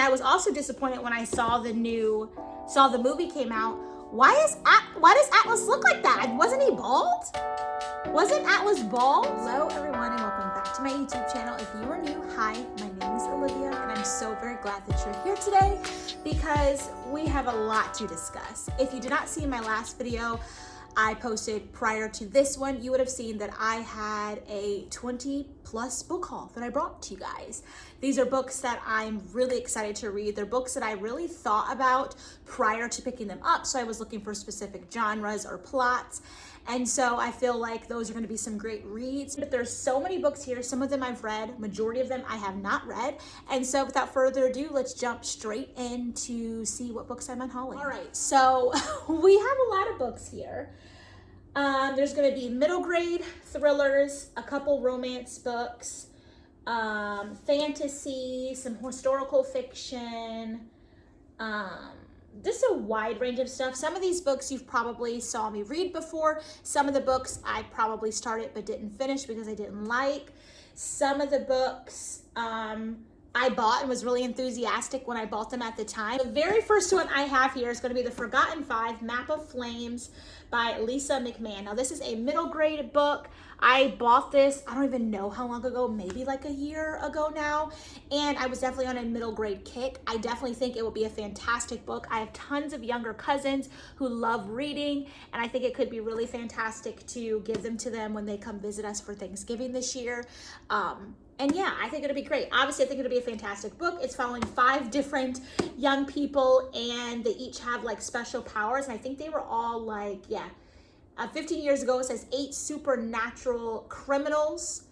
I was also disappointed when I saw the movie came out. Why does Atlas look like that? Wasn't he bald? Wasn't Atlas bald? Hello everyone and welcome back to my YouTube channel. If you are new, hi, my name is Olivia and I'm so very glad that you're here today because we have a lot to discuss. If you did not see my last video I posted prior to this one, you would have seen that I had a 20+ book haul that I brought to you guys. These are books that I'm really excited to read. They're books that I really thought about prior to picking them up. So I was looking for specific genres or plots. And so I feel like those are going to be some great reads. But there's so many books here. Some of them I've read, majority of them I have not read. And so without further ado, let's jump straight in to see what books I'm unhauling. All right, so we have a lot of books here. There's going to be middle grade thrillers, a couple romance books, fantasy, some historical fiction, just a wide range of stuff. Some of these books you've probably saw me read before. Some of the books I probably started but didn't finish because I didn't like. Some of the books I bought and was really enthusiastic when I bought them at the time. The very first one I have here is going to be The Forgotten Five, Map of Flames by Lisa McMahon. Now this is a middle grade book. I bought this, I don't even know how long ago, maybe like a year ago now. And I was definitely on a middle grade kick. I definitely think it will be a fantastic book. I have tons of younger cousins who love reading, and I think it could be really fantastic to give them to them when they come visit us for Thanksgiving this year. And yeah, I think it'll be great. Obviously, I think it'll be a fantastic book. It's following 5 different young people, and they each have like special powers. And I think they were all like, 15 years ago, it says 8 supernatural criminals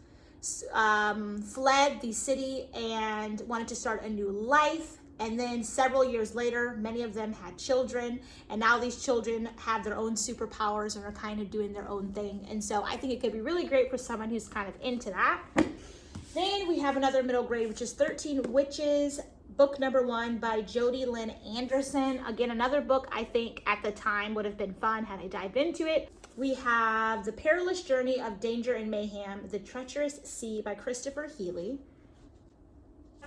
fled the city and wanted to start a new life. And then several years later, many of them had children, and now these children have their own superpowers and are kind of doing their own thing. And so I think it could be really great for someone who's kind of into that. Then we have another middle grade, which is 13 Witches, book number 1 by Jody Lynn Anderson. Again, another book I think at the time would have been fun had I dived into it. We have The Perilous Journey of Danger and Mayhem, The Treacherous Sea by Christopher Healy.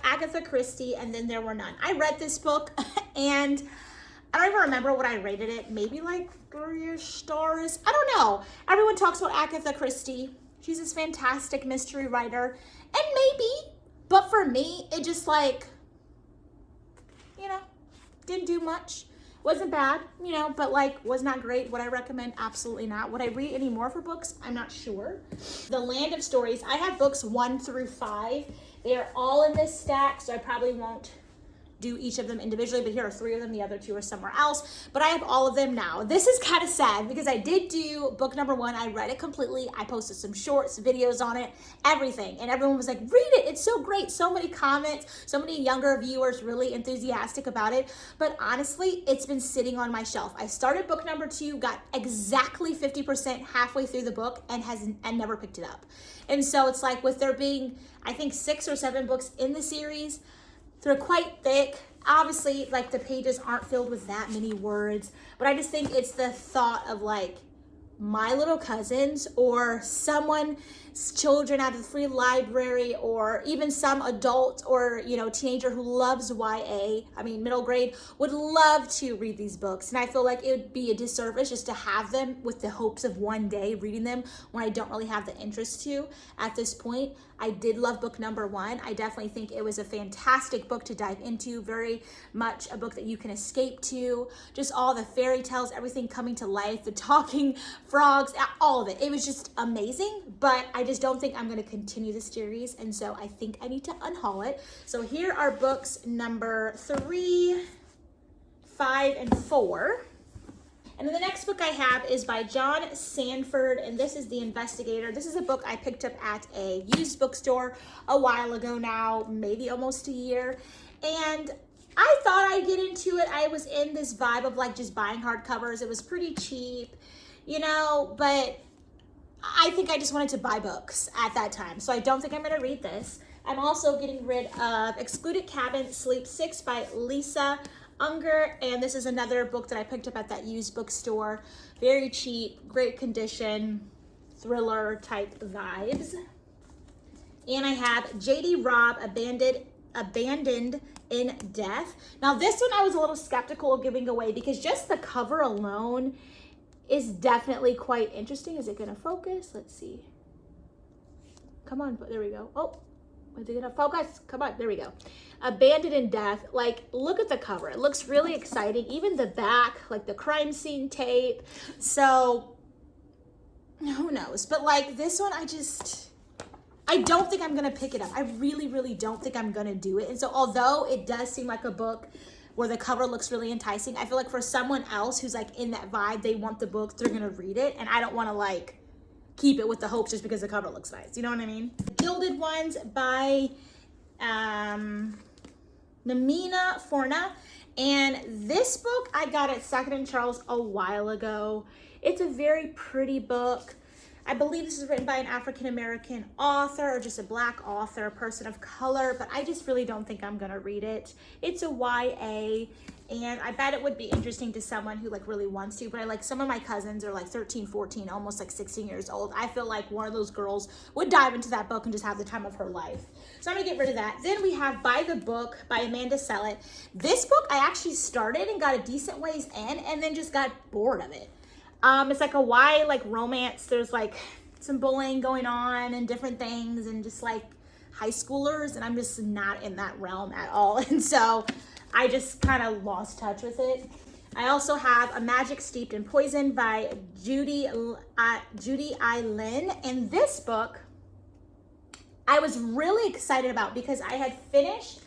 Agatha Christie, and Then There Were None. I read this book and I don't even remember what I rated it. Maybe like 3-ish stars. I don't know. Everyone talks about Agatha Christie. She's this fantastic mystery writer. And maybe, but for me, it just like, didn't do much. Wasn't bad, but like was not great. Would I recommend? Absolutely not. Would I read any more for books? I'm not sure. The Land of Stories. I have books 1 through 5. They are all in this stack, so I probably won't do each of them individually, but here are 3 of them. The other 2 are somewhere else, but I have all of them now. This is kind of sad because I did do book number 1. I read it completely. I posted some shorts, videos on it, everything. And everyone was like, read it. It's so great. So many comments, so many younger viewers really enthusiastic about it. But honestly, it's been sitting on my shelf. I started book number 2, got exactly 50% halfway through the book and never picked it up. And so it's like with there being, I think 6 or 7 books in the series, they're quite thick. Obviously, like the pages aren't filled with that many words, but I just think it's the thought of like my little cousins or someone's children out of the free library, or even some adult or teenager who loves YA, middle grade, would love to read these books. And I feel like it would be a disservice just to have them with the hopes of one day reading them when I don't really have the interest to at this point. I did love book number 1. I definitely think it was a fantastic book to dive into, very much a book that you can escape to, just all the fairy tales, everything coming to life, the talking frogs, all of it. It was just amazing, but I just don't think I'm going to continue the series, and so I think I need to unhaul it. So here are books number 3, 5, and 4. And then the next book I have is by John Sanford, and this is The Investigator. This is a book I picked up at a used bookstore a while ago now, maybe almost a year. And I thought I'd get into it. I was in this vibe of like just buying hardcovers. It was pretty cheap, but I think I just wanted to buy books at that time. So I don't think I'm going to read this. I'm also getting rid of Excluded Cabin, Sleep 6 by Lisa Unger, and this is another book that I picked up at that used bookstore. Very cheap, great condition, thriller type vibes. And I have J.D. Robb, Abandoned Abandoned in Death. Now this one I was a little skeptical of giving away because just the cover alone is definitely quite interesting. Is it gonna focus? Let's see. Come on, there we go. Oh, is it gonna focus? Come on, there we go. Abandoned in Death. Like, look at the cover. It looks really exciting. Even the back, like the crime scene tape. So, who knows? But like this one, I don't think I'm gonna pick it up. I really, really don't think I'm gonna do it. And so although it does seem like a book where the cover looks really enticing, I feel like for someone else who's like in that vibe, they want the book, they're gonna read it. And I don't wanna like keep it with the hopes just because the cover looks nice. You know what I mean? Gilded Ones by Namina Forna. And this book I got at Second & Charles a while ago. It's a very pretty book. I believe this is written by an African-American author or just a Black author, a person of color, but I just really don't think I'm gonna read it. It's a YA, and I bet it would be interesting to someone who like really wants to, but I like some of my cousins are like 13, 14, almost like 16 years old. I feel like one of those girls would dive into that book and just have the time of her life. So I'm gonna get rid of that. Then we have By the Book by Amanda Sillett. This book I actually started and got a decent ways in and then just got bored of it. It's like a YA like romance. There's like some bullying going on and different things and just like high schoolers, and I'm just not in that realm at all. And so I just kind of lost touch with it. I also have A Magic Steeped in Poison by Judy I. Lin. And this book I was really excited about because I had finished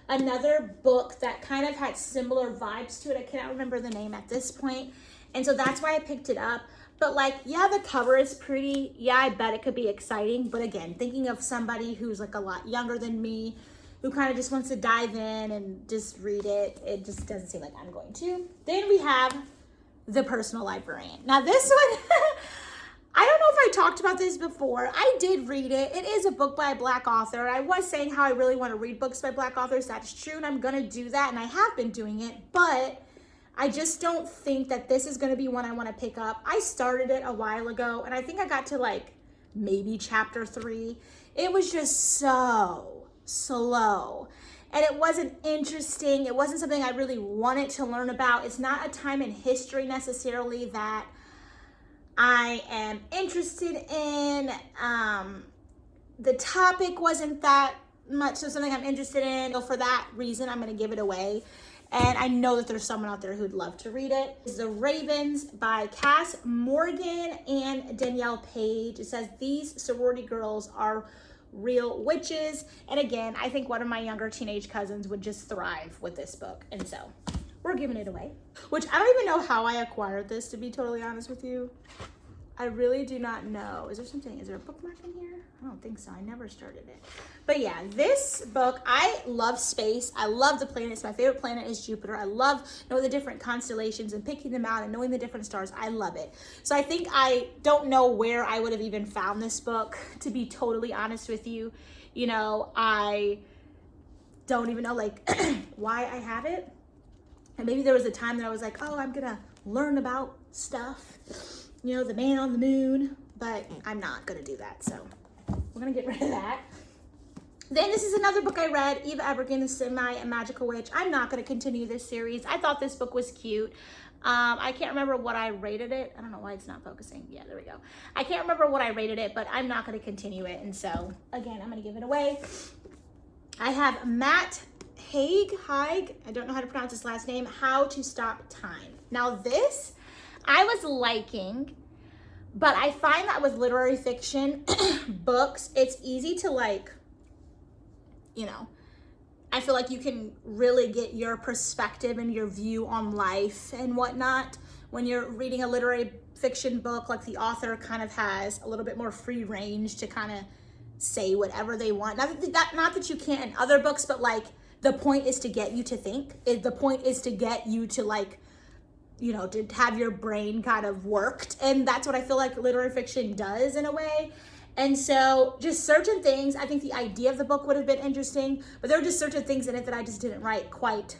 another book that kind of had similar vibes to it. I cannot remember the name at this point. And so that's why I picked it up. But like, yeah, the cover is pretty. Yeah, I bet it could be exciting. But again, thinking of somebody who's like a lot younger than me, who kind of just wants to dive in and just read it, it just doesn't seem like I'm going to. Then we have The Personal Librarian. Now this one, I don't know if I talked about this before. I did read it. It is a book by a Black author. I was saying how I really want to read books by Black authors. That's true, and I'm going to do that, and I have been doing it. But I just don't think that this is going to be one I want to pick up. I started it a while ago, and I think I got to like maybe chapter 3. It was just so slow, and it wasn't interesting. It wasn't something I really wanted to learn about. It's not a time in history necessarily that I am interested in. The topic wasn't that much so something I'm interested in. So for that reason, I'm going to give it away. And I know that there's someone out there who'd love to read it. It's The Ravens by Cass Morgan and Danielle Page. It says, these sorority girls are real witches. And again, I think one of my younger teenage cousins would just thrive with this book. And so we're giving it away. Which I don't even know how I acquired this, to be totally honest with you. I really do not know. Is there a bookmark in here? I don't think so. I never started it. But yeah, this book, I love space. I love the planets. My favorite planet is Jupiter. I love knowing the different constellations and picking them out and knowing the different stars. I love it. So I think I don't know where I would have even found this book, to be totally honest with you. You know, I don't even know like why I have it. And maybe there was a time that I was like, oh, I'm gonna learn about stuff. You know, the man on the moon, but I'm not gonna do that. So we're gonna get rid of that. Then this is another book I read, Eva Ebergen, The Semi-Magical Witch. I'm not gonna continue this series. I thought this book was cute. I can't remember what I rated it. I don't know why it's not focusing. Yeah, there we go. I can't remember what I rated it, but I'm not gonna continue it. And so again, I'm gonna give it away. I have Matt Haig, I don't know how to pronounce his last name, How to Stop Time. Now this, I was liking, but I find that with literary fiction books, it's easy to like, you know, I feel like you can really get your perspective and your view on life and whatnot when you're reading a literary fiction book. Like the author kind of has a little bit more free range to kind of say whatever they want. Not that you can't in other books, but like the point is to get you to think. The point is to get you to like, you know, to have your brain kind of worked. And that's what I feel like literary fiction does in a way. And so just certain things, I think the idea of the book would have been interesting, but there were just certain things in it that I just didn't quite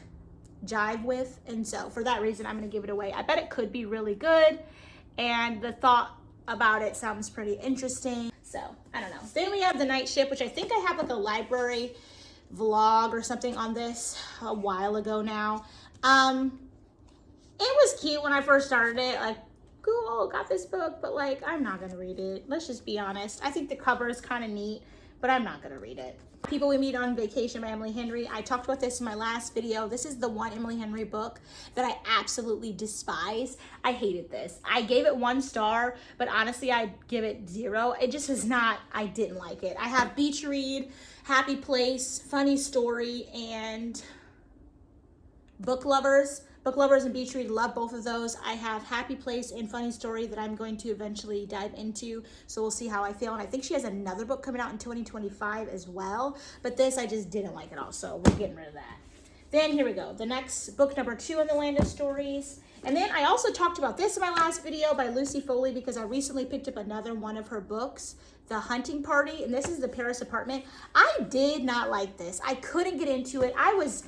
jive with. And so for that reason, I'm going to give it away. I bet it could be really good. And the thought about it sounds pretty interesting. So I don't know. Then we have The Night Ship, which I think I have like a library vlog or something on this a while ago now. It was cute when I first started it, like, cool, got this book, but like, I'm not gonna read it. Let's just be honest. I think the cover is kind of neat, but I'm not gonna read it. People We Meet on Vacation by Emily Henry. I talked about this in my last video. This is the one Emily Henry book that I absolutely despise. I hated this. I gave it 1 star, but honestly, I'd give it 0. It just was not, I didn't like it. I have Beach Read, Happy Place, Funny Story, and Book Lovers. Book Lovers and Beach Read, love both of those. I have Happy Place and Funny Story that I'm going to eventually dive into, so we'll see how I feel. And I think she has another book coming out in 2025 as well, but this I just didn't like at all, so we're getting rid of that. Then here we go, the next book, number 2 in the Land of Stories. And then I also talked about this in my last video by Lucy Foley, because I recently picked up another one of her books, The Hunting Party, and this is the Paris Apartment. I did not like this. I couldn't get into it. I was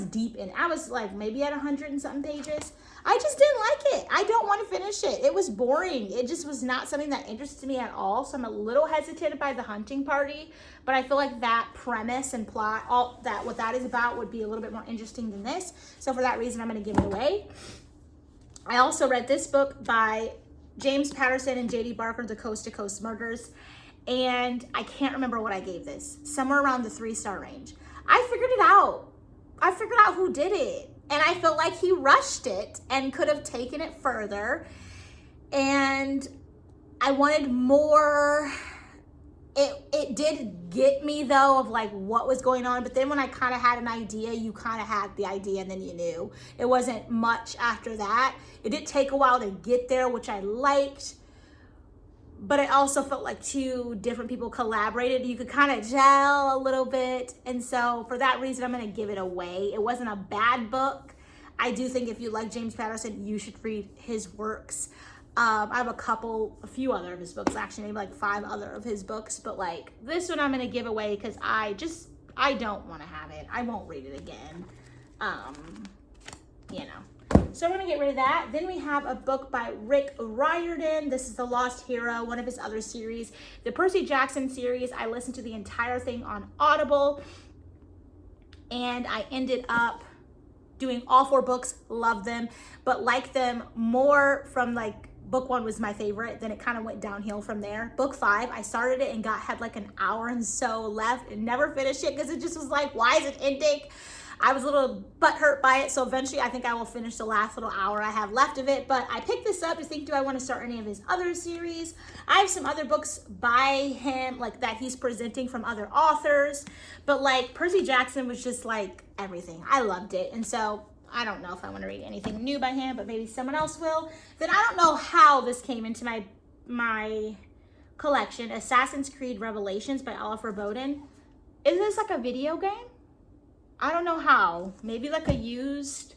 deep in it. I was like maybe at 100 and something pages. I just didn't like it. I don't want to finish it. It was boring. It just was not something that interested me at all. So I'm a little hesitant by The Hunting Party, but I feel like that premise and plot, all that, what that is about, would be a little bit more interesting than this. So for that reason, I'm going to give it away. I also read this book by James Patterson and J.D. Barker, The Coast to Coast Murders. And I can't remember what I gave this. Somewhere around the 3-star range. I figured it out. I figured out who did it, and I felt like he rushed it and could have taken it further, and I wanted more. It did get me though, of like what was going on, but then when I kind of had an idea, you kind of had the idea and then you knew. It wasn't much after that. It did take a while to get there, which I liked, but it also felt like 2 different people collaborated. You could kind of gel a little bit. And so for that reason, I'm going to give it away. It wasn't a bad book. I do think if you like James Patterson, you should read his works. I have a few other of his books, actually, maybe like 5 other of his books. But like this one I'm going to give away because I don't want to have it. I won't read it again. You know. So we're going to get rid of that. Then we have a book by Rick Riordan. This is The Lost Hero, one of his other series. The Percy Jackson series, I listened to the entire thing on Audible. And I ended up doing all 4 books, loved them, but liked them more from like book 1 was my favorite. Then it kind of went downhill from there. Book 5, I started it and had like an hour and so left and never finished it because it just was like, why is it ending? I was a little butthurt by it, so eventually I think I will finish the last little hour I have left of it. But I picked this up to think, do I want to start any of his other series? I have some other books by him, like that he's presenting from other authors. But like Percy Jackson was just like everything. I loved it. And so I don't know if I want to read anything new by him, but maybe someone else will. Then I don't know how this came into my collection. Assassin's Creed Revelations by Oliver Bowden. Is this like a video game? I don't know how. Maybe like a used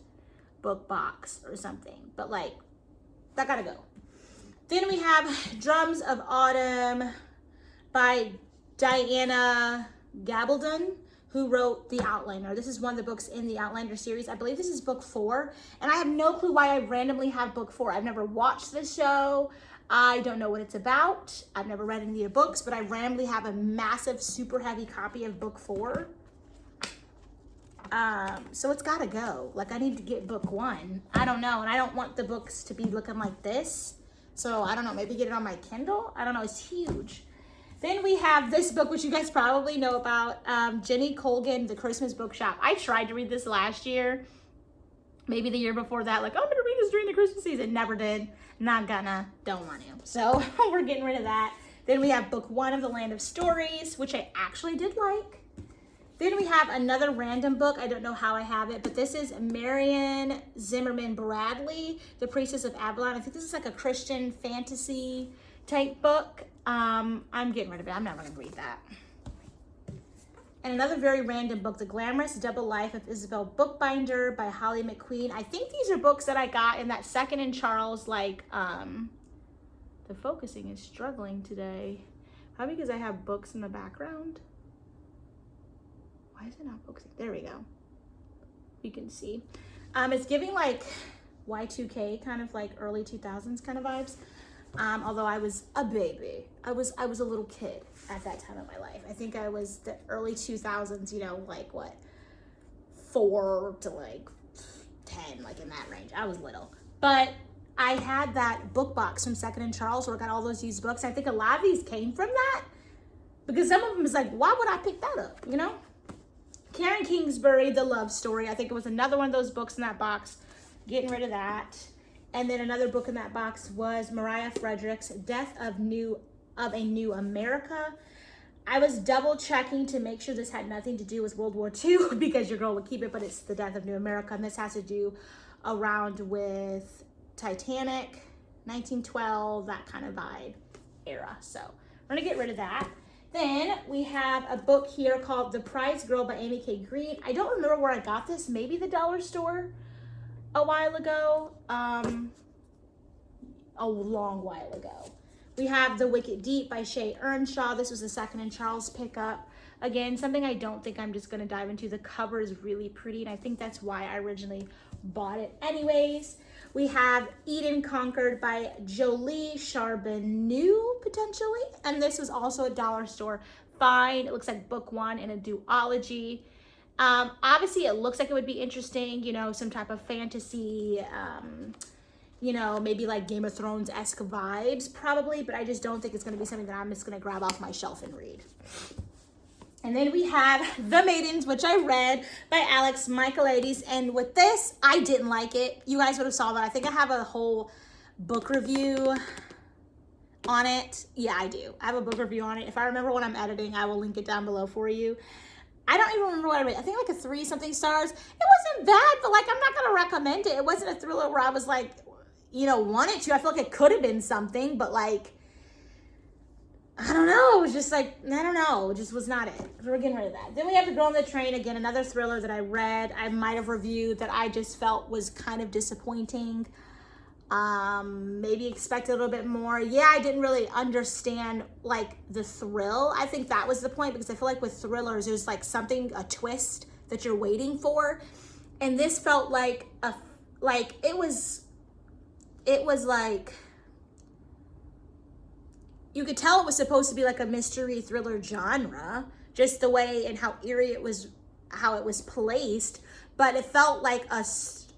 book box or something. But like, that gotta go. Then we have Drums of Autumn by Diana Gabaldon, who wrote The Outliner. This is one of the books in the Outlander series. I believe this is book 4. And I have no clue why I randomly have book 4. I've never watched this show. I don't know what it's about. I've never read any of the books, but I randomly have a massive, super heavy copy of book 4. So it's gotta go. Like I need to get book 1. I don't know. And I don't want the books to be looking like this. So I don't know, maybe get it on my Kindle. I don't know, it's huge. Then we have this book, which you guys probably know about, Jenny Colgan, The Christmas Bookshop. I tried to read this last year, maybe the year before that, like, oh, I'm gonna read this during the Christmas season. Never did, not gonna, don't want to. So we're getting rid of that. Then we have book 1 of The Land of Stories, which I actually did like. Then we have another random book. I don't know how I have it, but this is Marion Zimmerman Bradley, The Priestess of Avalon. I think this is like a Christian fantasy type book. I'm getting rid of it. I'm never going to read that. And another very random book, The Glamorous Double Life of Isabel Bookbinder by Holly McQueen. I think these are books that I got in that Second and Charles, like, the focusing is struggling today. Probably because I have books in the background. Why is it not focusing? There we go. You can see. It's giving like Y2K, kind of like early 2000s kind of vibes. Although I was a baby. I was a little kid at that time of my life. I think I was the early 2000s, you know, like what, 4 to like 10, like in that range. I was little. But I had that book box from Second and Charles where I got all those used books. I think a lot of these came from that, because some of them is like, why would I pick that up, you know? Karen Kingsbury, The Love Story. I think it was another one of those books in that box. Getting rid of that. And then another book in that box was Mariah Frederick's Death of a New America. I was double checking to make sure this had nothing to do with World War II because your girl would keep it, but it's The Death of New America. And this has to do around with Titanic, 1912, that kind of vibe era. So we're gonna get rid of that. Then we have a book here called The Prize Girl by Amy K. Green. I don't remember where I got this, maybe the dollar store a while ago, a long while ago. We have The Wicked Deep by Shay Earnshaw. This was a Second and Charles pickup. Again, something I don't think I'm just gonna dive into. The cover is really pretty, and I think that's why I originally bought it anyways. We have Eden Conquered by Jolie Charbonneau, potentially. And this was also a dollar store find. It looks like book 1 in a duology. Obviously, it looks like it would be interesting, you know, some type of fantasy, you know, maybe like Game of Thrones-esque vibes, probably. But I just don't think it's going to be something that I'm just going to grab off my shelf and read. And then we have The Maidens, which I read by Alex Michaelides. And with this, I didn't like it. You guys would have saw that. I think I have a whole book review on it. Yeah, I do. I have a book review on it. If I remember when I'm editing, I will link it down below for you. I don't even remember what I read. I think like a 3-something stars. It wasn't bad, but like I'm not going to recommend it. It wasn't a thriller where I was like, you know, wanted to. I feel like it could have been something, but like, I don't know. It was just like, I don't know. It just was not it. We're getting rid of that. Then we have The Girl on the Train. Again, another thriller that I read. I might have reviewed that I just felt was kind of disappointing. Maybe expected a little bit more. Yeah, I didn't really understand like the thrill. I think that was the point, because I feel like with thrillers, there's like something, a twist that you're waiting for. And this felt like it was like, you could tell it was supposed to be like a mystery thriller genre, just the way and how eerie it was, how it was placed. But it felt like a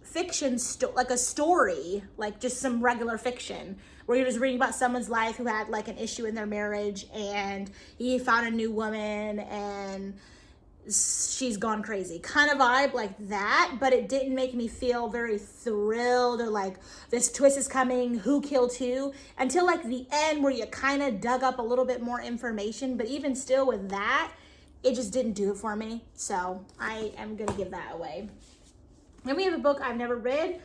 fiction, like a story, like just some regular fiction, where you're just reading about someone's life who had like an issue in their marriage, and he found a new woman, and she's gone crazy kind of vibe like that. But it didn't make me feel very thrilled or like this twist is coming, who killed who, until like the end, where you kind of dug up a little bit more information. But even still with that, it just didn't do it for me. So I am gonna give that away. Then we have a book I've never read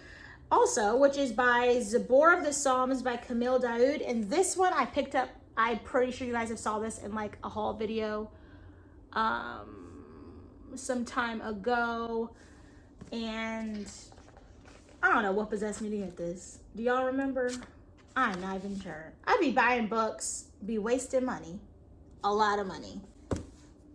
also, which is by Zabor of the Psalms by Camille Daoud. And this one I picked up, I'm pretty sure you guys have saw this in like a haul video some time ago, and I don't know what possessed me to get this. Do y'all remember? I'm not even sure. I'd be buying books, be wasting money, a lot of money.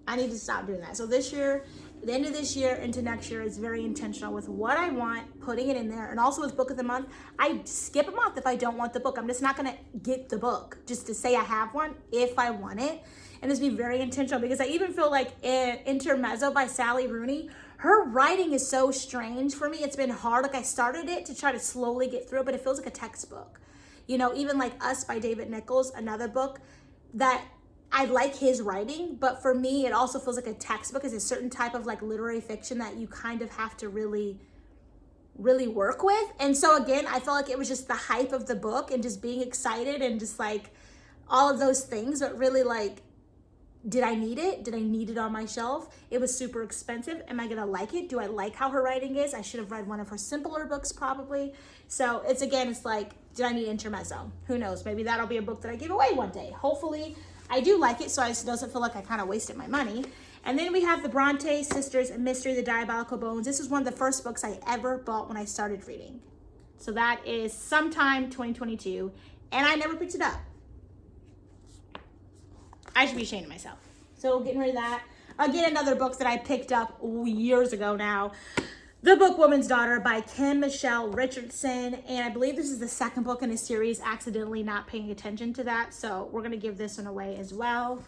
I need to stop doing that. So this year, the end of this year into next year is very intentional with what I want, putting it in there. And also with book of the month, I skip a month if I don't want the book. I'm just not gonna get the book just to say I have one if I want it. And just be very intentional, because I even feel like Intermezzo by Sally Rooney, her writing is so strange for me. It's been hard. Like I started it to try to slowly get through it, but it feels like a textbook. You know, even like Us by David Nichols, another book that I like his writing, but for me, it also feels like a textbook. It's a certain type of like literary fiction that you kind of have to really work with. And so again, I felt like it was just the hype of the book and just being excited and just like all of those things, but really like, did I need it? Did I need it on my shelf? It was super expensive. Am I gonna like it? Do I like how her writing is? I should have read one of her simpler books probably. So it's like, did I need Intermezzo? Who knows? Maybe that'll be a book that I give away one day. Hopefully I do like it, so it doesn't feel like I kind of wasted my money. And then we have the Bronte Sisters, Mystery of the Diabolical Bones. This is one of the first books I ever bought when I started reading. So that is sometime 2022, and I never picked it up. I should be ashamed of myself. So getting rid of that. Again, another book that I picked up years ago now. The Bookwoman's Daughter by Kim Michelle Richardson. And I believe this is the second book in a series, accidentally not paying attention to that. So we're going to give this one away as well.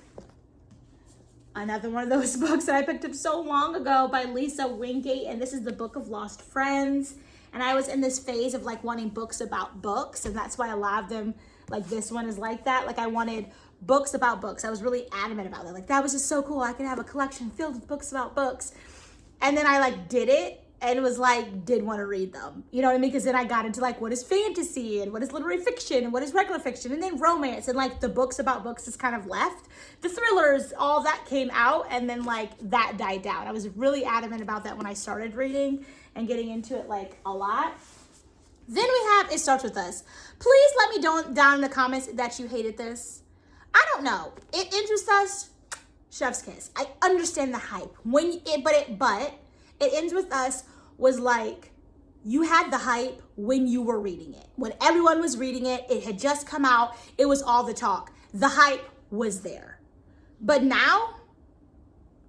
Another one of those books that I picked up so long ago by Lisa Wingate. And this is the Book of Lost Friends. And I was in this phase of like wanting books about books. And that's why a lot of them, like this one is like that. Like I wanted books about books. I was really adamant about that. Like that was just so cool. I could have a collection filled with books about books. And then I like did it. And it was like, did want to read them. You know what I mean? Because then I got into like, what is fantasy and what is literary fiction and what is regular fiction and then romance and like the books about books is kind of left. The thrillers, all that came out and then like that died down. I was really adamant about that when I started reading and getting into it like a lot. Then we have It Starts With Us. Please let me down in the comments that you hated this. I don't know. It Ends With Us, chef's kiss. I understand the hype. But It Ends With Us was like, you had the hype when you were reading it. When everyone was reading it, it had just come out, it was all the talk. The hype was there. But now,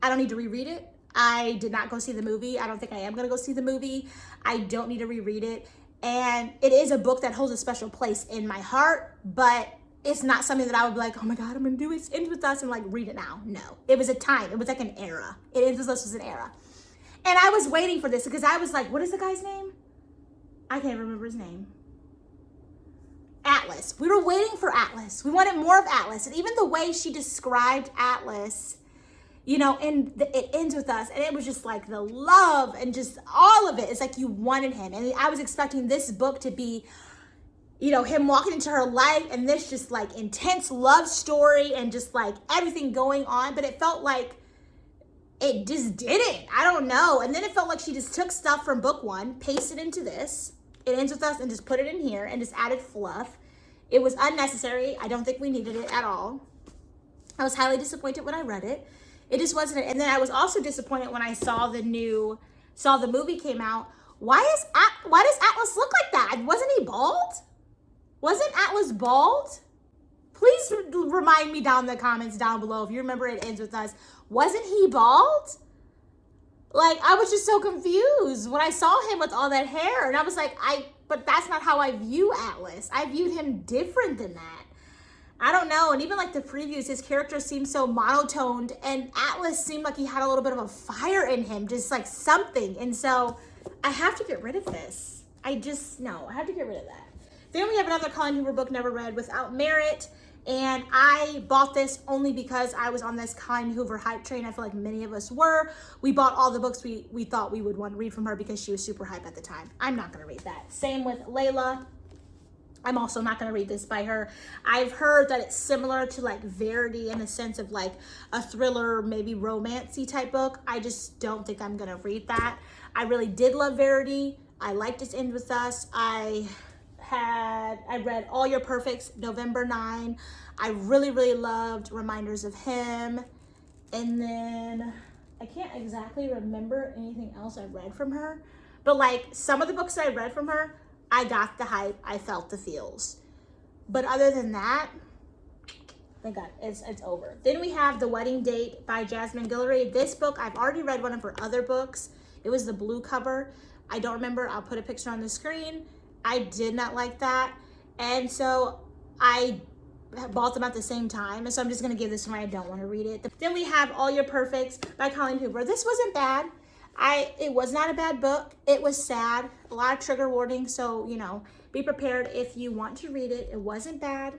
I don't need to reread it. I did not go see the movie. I don't think I am gonna go see the movie. I don't need to reread it. And it is a book that holds a special place in my heart, but it's not something that I would be like, oh my God, I'm gonna do It Ends With Us and like read it now. No, it was a time, it was like an era. It Ends With Us was an era. And I was waiting for this because I was like, what is the guy's name? I can't remember his name. Atlas. We were waiting for Atlas. We wanted more of Atlas. And even the way she described Atlas, you know, and It Ends With Us. And it was just like the love and just all of it. It's like you wanted him. And I was expecting this book to be, you know, him walking into her life and this just like intense love story and just like everything going on. But it felt like it just didn't. I don't know. And then it felt like she just took stuff from book one, pasted into this, It Ends With Us, and just put it in here and just added fluff. It was unnecessary. I don't think we needed it at all. I was highly disappointed when I read it. It just wasn't. And then I was also disappointed when I saw the movie came out. Why does Atlas look like that? Wasn't he bald? Wasn't Atlas bald? Please remind me down in the comments down below if you remember It Ends With Us. Wasn't he bald? Like, I was just so confused when I saw him with all that hair. And I was like, but that's not how I view Atlas. I viewed him different than that. I don't know. And even like the previews, his character seemed so monotoned. And Atlas seemed like he had a little bit of a fire in him. Just like something. And so I have to get rid of this. I have to get rid of that. Then we have another Colleen Hoover book never read, Without Merit. And I bought this only because I was on this Colleen Hoover hype train. I feel like many of us were. We bought all the books we thought we would want to read from her because she was super hype at the time. I'm not going to read that. Same with Layla. I'm also not going to read this by her. I've heard that it's similar to like Verity in the sense of like a thriller, maybe romancy type book. I just don't think I'm going to read that. I really did love Verity. I liked It Ends With Us. I read All Your Perfects, November 9. I really, really loved Reminders of Him. And then I can't exactly remember anything else I read from her. But like some of the books I read from her, I got the hype. I felt the feels. But other than that, thank God, it's over. Then we have The Wedding Date by Jasmine Guillory. This book, I've already read one of her other books. It was the blue cover. I don't remember. I'll put a picture on the screen. I did not like that. And so I bought them at the same time. And so I'm just going to give this one. I don't want to read it. Then we have All Your Perfects by Colleen Hoover. This wasn't bad. It was not a bad book. It was sad. A lot of trigger warnings. So, you know, be prepared if you want to read it. It wasn't bad.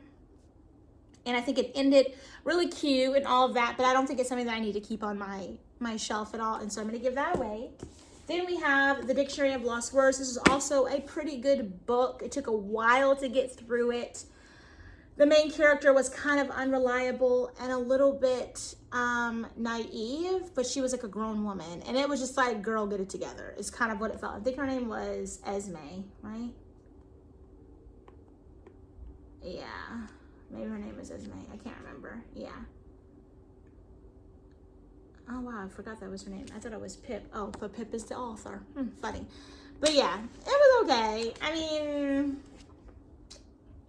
And I think it ended really cute and all of that. But I don't think it's something that I need to keep on my shelf at all. And so I'm going to give that away. Then we have The Dictionary of Lost Words. This is also a pretty good book. It took a while to get through it. The main character was kind of unreliable and a little bit naive, but she was like a grown woman. And it was just like, girl, get it together. It's kind of what it felt. I think her name was Esme, right? Yeah, maybe her name is Esme. I can't remember. Yeah. Oh, wow, I forgot that was her name. I thought it was Pip. Oh, but Pip is the author. Funny. But yeah, it was okay. I mean,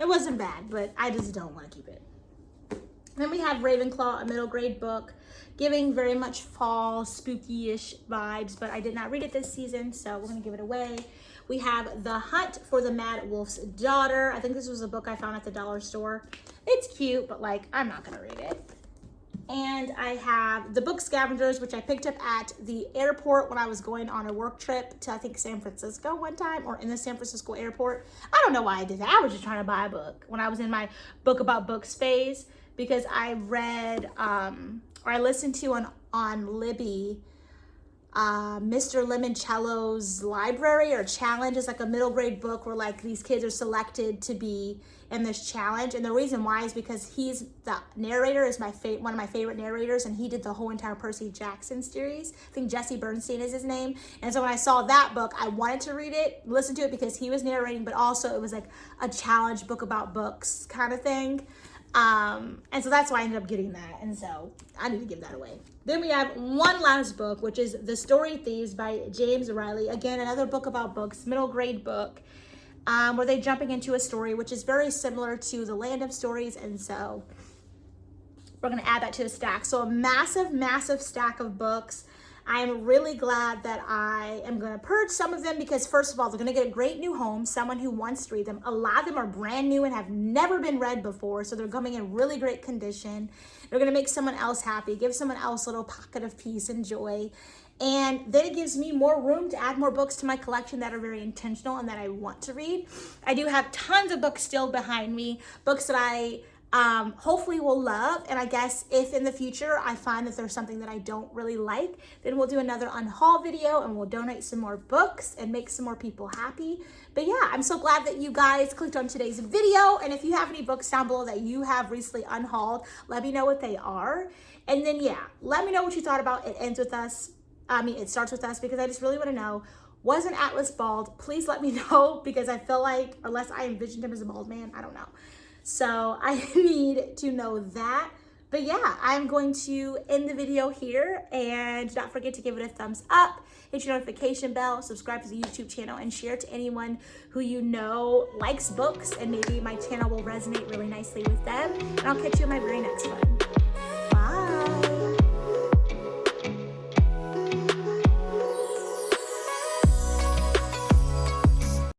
it wasn't bad, but I just don't want to keep it. Then we have Ravenclaw, a middle grade book, giving very much fall, spooky-ish vibes, but I did not read it this season, so we're gonna give it away. We have The Hunt for the Mad Wolf's Daughter. I think this was a book I found at the dollar store. It's cute, but like, I'm not gonna read it. And I have The Book Scavengers, which I picked up at the airport when I was going on a work trip to, I think, San Francisco one time, or in the San Francisco airport. I don't know why I did that. I was just trying to buy a book when I was in my book about books phase, because I read, or I listened to on Libby, Mr. Limoncello's library or challenge is like a middle grade book where like these kids are selected to be in this challenge, and the reason why is because he's the narrator, is one of my favorite narrators, and he did the whole entire Percy Jackson series. I think Jesse Bernstein is his name. And so when I saw that book, I wanted to read it, listen to it, because he was narrating, but also it was like a challenge book about books kind of thing. And so that's why I ended up getting that, and so I need to give that away. Then we have one last book, which is The Story Thieves by James Riley. Again, another book about books, middle grade book, where they're jumping into a story which is very similar to The Land of Stories, and so we're going to add that to the stack. So a massive, massive stack of books. I'm really glad that I am going to purge some of them, because first of all, they're going to get a great new home, someone who wants to read them. A lot of them are brand new and have never been read before, so they're coming in really great condition. They're going to make someone else happy, give someone else a little pocket of peace and joy. And then it gives me more room to add more books to my collection that are very intentional and that I want to read. I do have tons of books still behind me, books that I hopefully will love. And I guess if in the future I find that there's something that I don't really like, then we'll do another unhaul video and we'll donate some more books and make some more people happy. But yeah, I'm so glad that you guys clicked on today's video. And if you have any books down below that you have recently unhauled, let me know what they are. And then yeah, let me know what you thought about It Ends With Us. It Starts With Us, because I just really want to know, wasn't Atlas bald? Please let me know, because I feel like, unless I envisioned him as a bald man, I don't know. So I need to know that. But yeah, I'm going to end the video here, and don't forget to give it a thumbs up, hit your notification bell, subscribe to the YouTube channel, and share to anyone who you know likes books, and maybe my channel will resonate really nicely with them. And I'll catch you in my very next one.